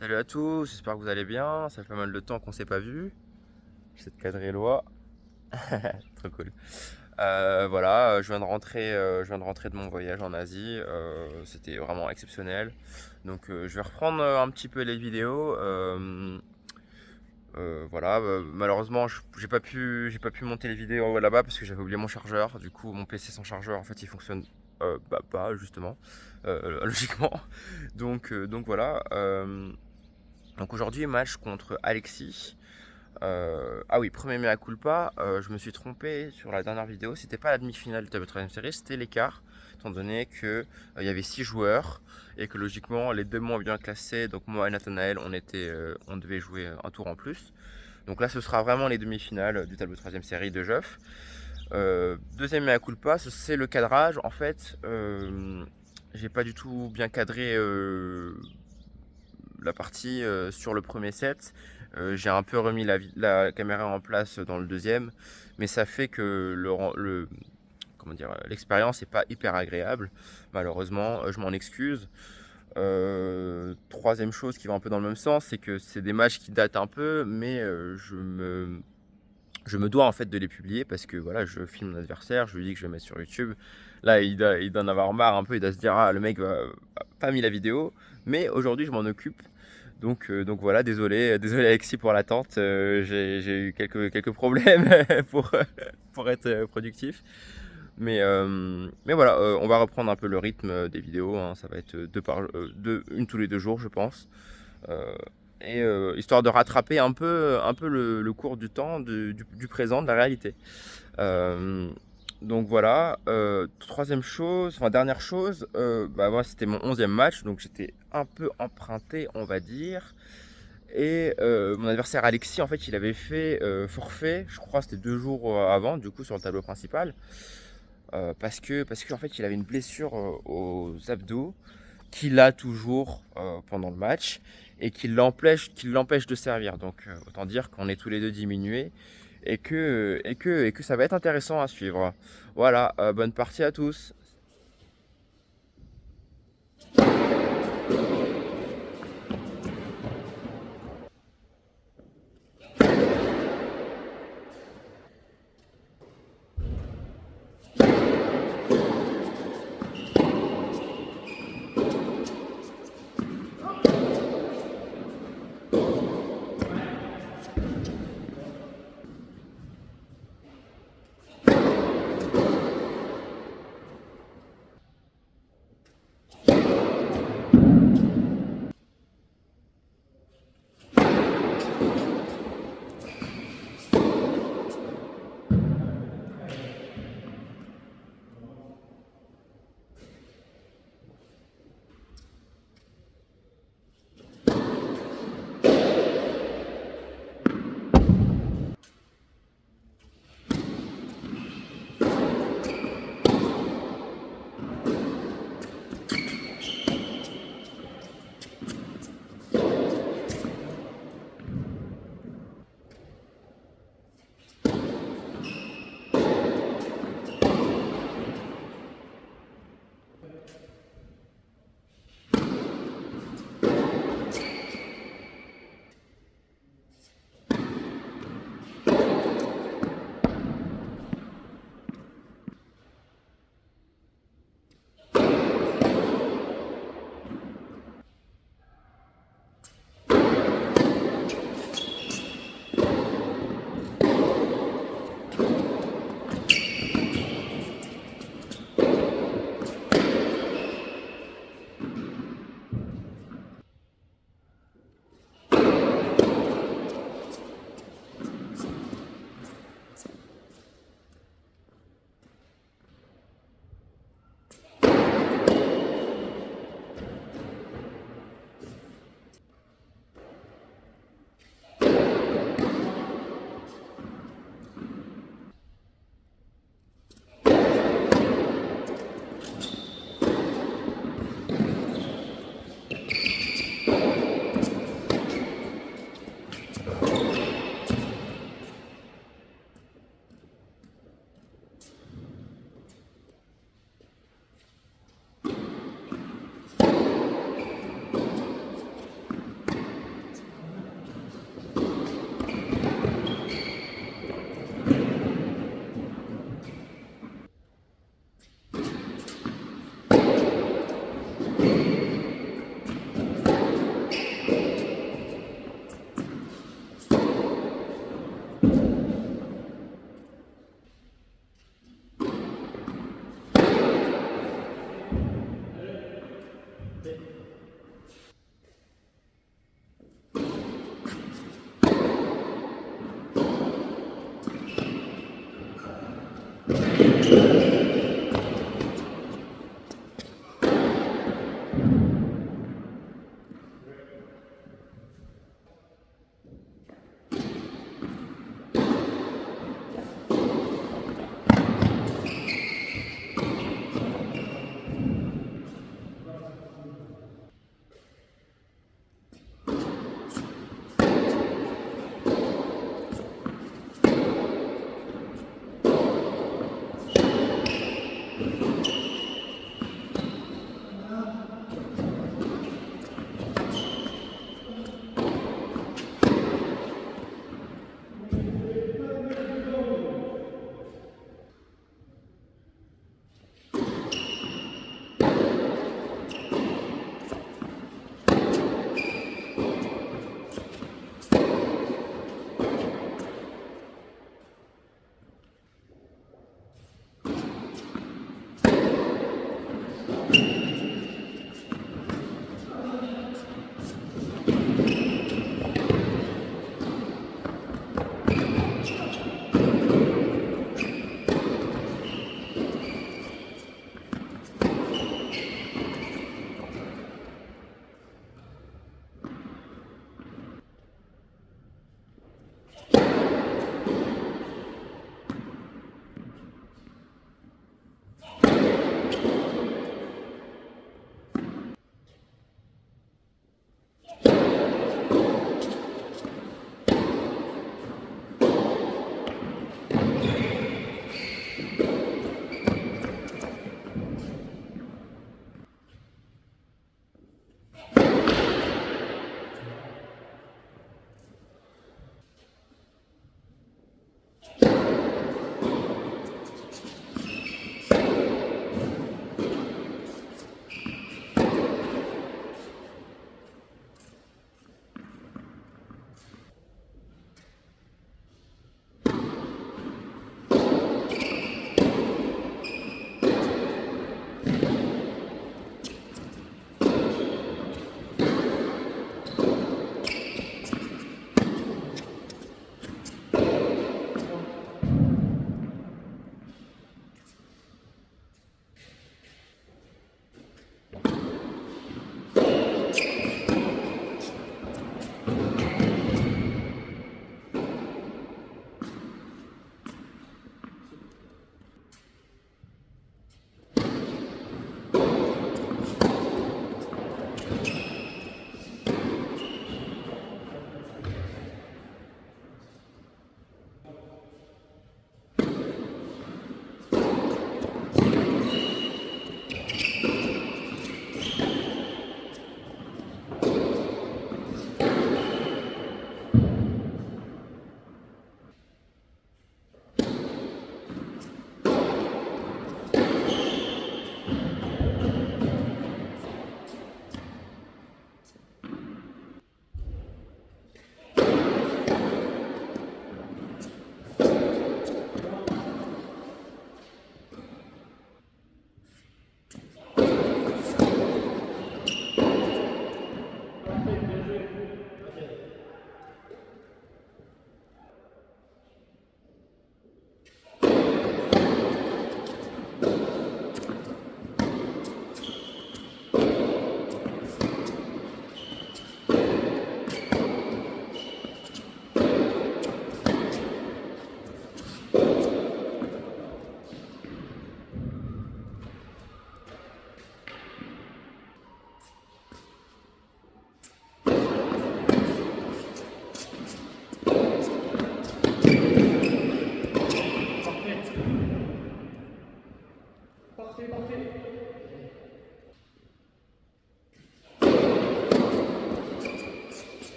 Salut à tous, j'espère que vous allez bien. Ça fait pas mal de temps qu'on s'est pas vu. J'essaie de cadrer Eloi. Trop cool. Voilà, je viens de rentrer de mon voyage en Asie. C'était vraiment exceptionnel. Donc, je vais reprendre un petit peu les vidéos. Voilà, malheureusement, j'ai pas pu monter les vidéos là-bas parce que j'avais oublié mon chargeur. Du coup, mon PC sans chargeur, en fait, il fonctionne pas justement, logiquement. Donc voilà. Donc aujourd'hui, match contre Alexis. Ah oui, premier mea culpa, je me suis trompé sur la dernière vidéo. C'était pas la demi-finale de la troisième série, c'était l'écart. Étant donné que il y avait 6 joueurs et que logiquement les deux moins bien classés, donc moi et Nathanaël, on devait jouer un tour en plus. Donc là, ce sera vraiment les demi-finales du tableau troisième série de Jeuf. Deuxième mea culpa, c'est le cadrage. En fait, j'ai pas du tout bien cadré la partie sur le premier set. J'ai un peu remis la caméra en place dans le deuxième, mais ça fait que comment dire, l'expérience n'est pas hyper agréable. Malheureusement, je m'en excuse. Troisième chose qui va un peu dans le même sens, c'est que c'est des matchs qui datent un peu, mais je me dois en fait de les publier parce que voilà, je filme mon adversaire, je lui dis que je vais mettre sur YouTube. Là, il doit en avoir marre un peu, il doit se dire ah le mec a pas mis la vidéo, mais aujourd'hui je m'en occupe. Donc voilà, désolé Alexis pour l'attente. J'ai eu quelques problèmes pour être productif. Mais voilà, on va reprendre un peu le rythme des vidéos, hein. Ça va être une tous les 2 jours, je pense. Euh, Histoire de rattraper un peu le cours du temps, du présent, de la réalité. Euh, donc voilà, troisième chose, enfin dernière chose, bah moi c'était mon 11e match, donc j'étais un peu emprunté, on va dire. Et mon adversaire Alexis, en fait, il avait fait forfait, je crois c'était 2 jours avant, du coup sur le tableau principal, parce qu'en fait il avait une blessure aux abdos qu'il a toujours pendant le match et qui l'empêche de servir. Donc autant dire qu'on est tous les deux diminués et que ça va être intéressant à suivre. Voilà, bonne partie à tous.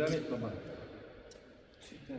대단했다 말. 진짜.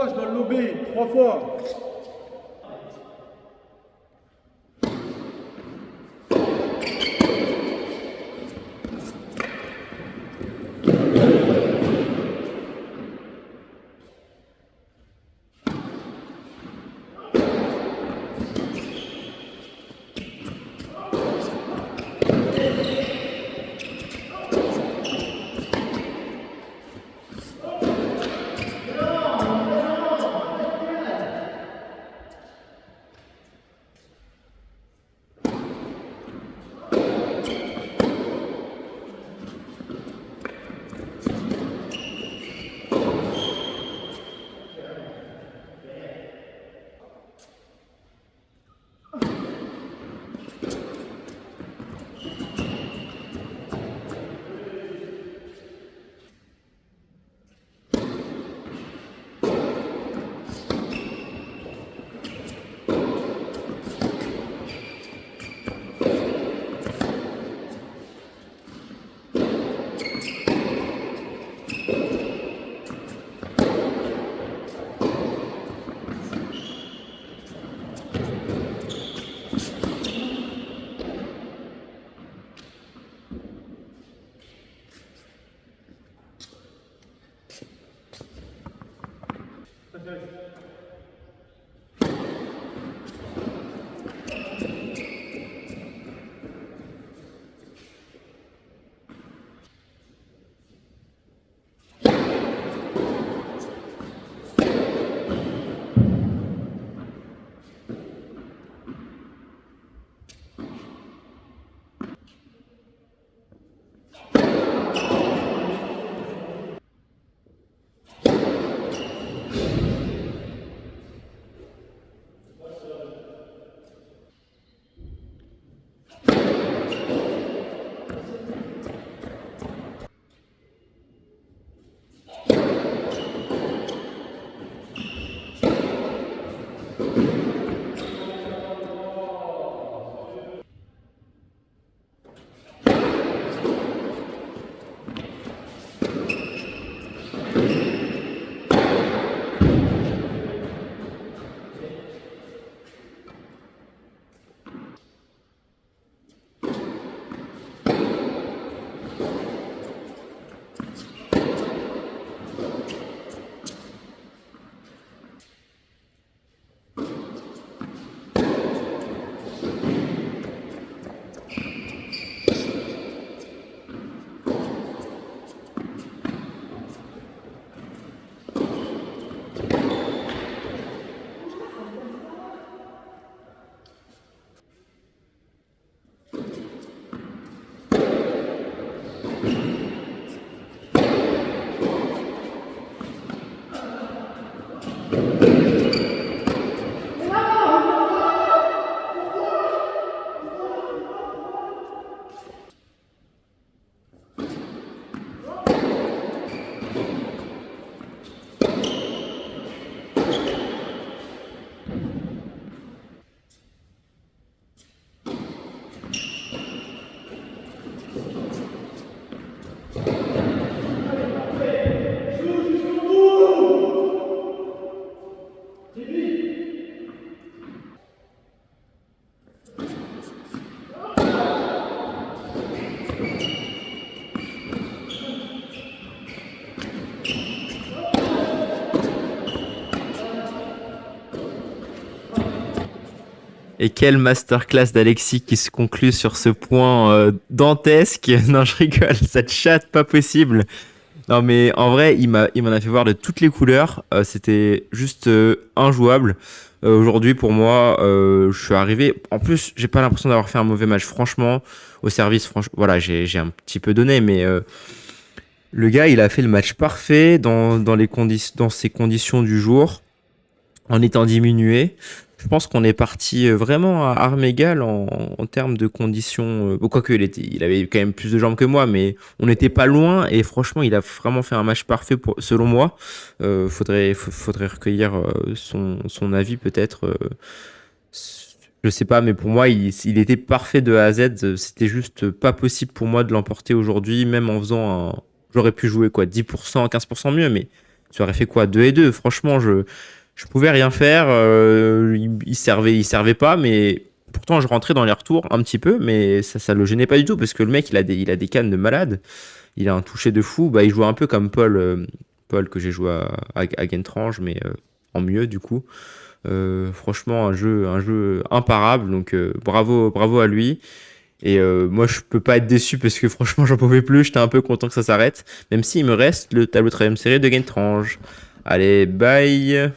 fois, je dois le lober. 3 fois. Et quelle masterclass d'Alexis qui se conclut sur ce point dantesque. Non, je rigole, ça te chatte pas possible. Non, mais en vrai, il m'en a fait voir de toutes les couleurs. C'était juste injouable. Aujourd'hui, pour moi, je suis arrivé. En plus, j'ai pas l'impression d'avoir fait un mauvais match. Franchement, au service, voilà, j'ai un petit peu donné, mais le gars, il a fait le match parfait dans ses conditions du jour, en étant diminué. Je pense qu'on est parti vraiment à armes égales en termes de conditions. Bon, quoique, il avait quand même plus de jambes que moi, mais on n'était pas loin. Et franchement, il a vraiment fait un match parfait selon moi. Faudrait recueillir son avis peut-être. Je sais pas, mais pour moi, il était parfait de A à Z. C'était juste pas possible pour moi de l'emporter aujourd'hui, même en faisant un. J'aurais pu jouer quoi, 10%, 15% mieux, mais Ça aurait fait quoi? 2 et 2. Franchement, je pouvais rien faire. Il servait pas, mais pourtant je rentrais dans les retours un petit peu, mais ça le gênait pas du tout parce que le mec il a des cannes de malade. Il a un toucher de fou. Bah, il joue un peu comme Paul que j'ai joué à Gentrange, mais en mieux du coup. Franchement, un jeu imparable. Donc bravo à lui. Et moi, je peux pas être déçu parce que franchement, j'en pouvais plus. J'étais un peu content que ça s'arrête. Même s'il me reste le tableau 13e série de Gentrange. Allez, bye!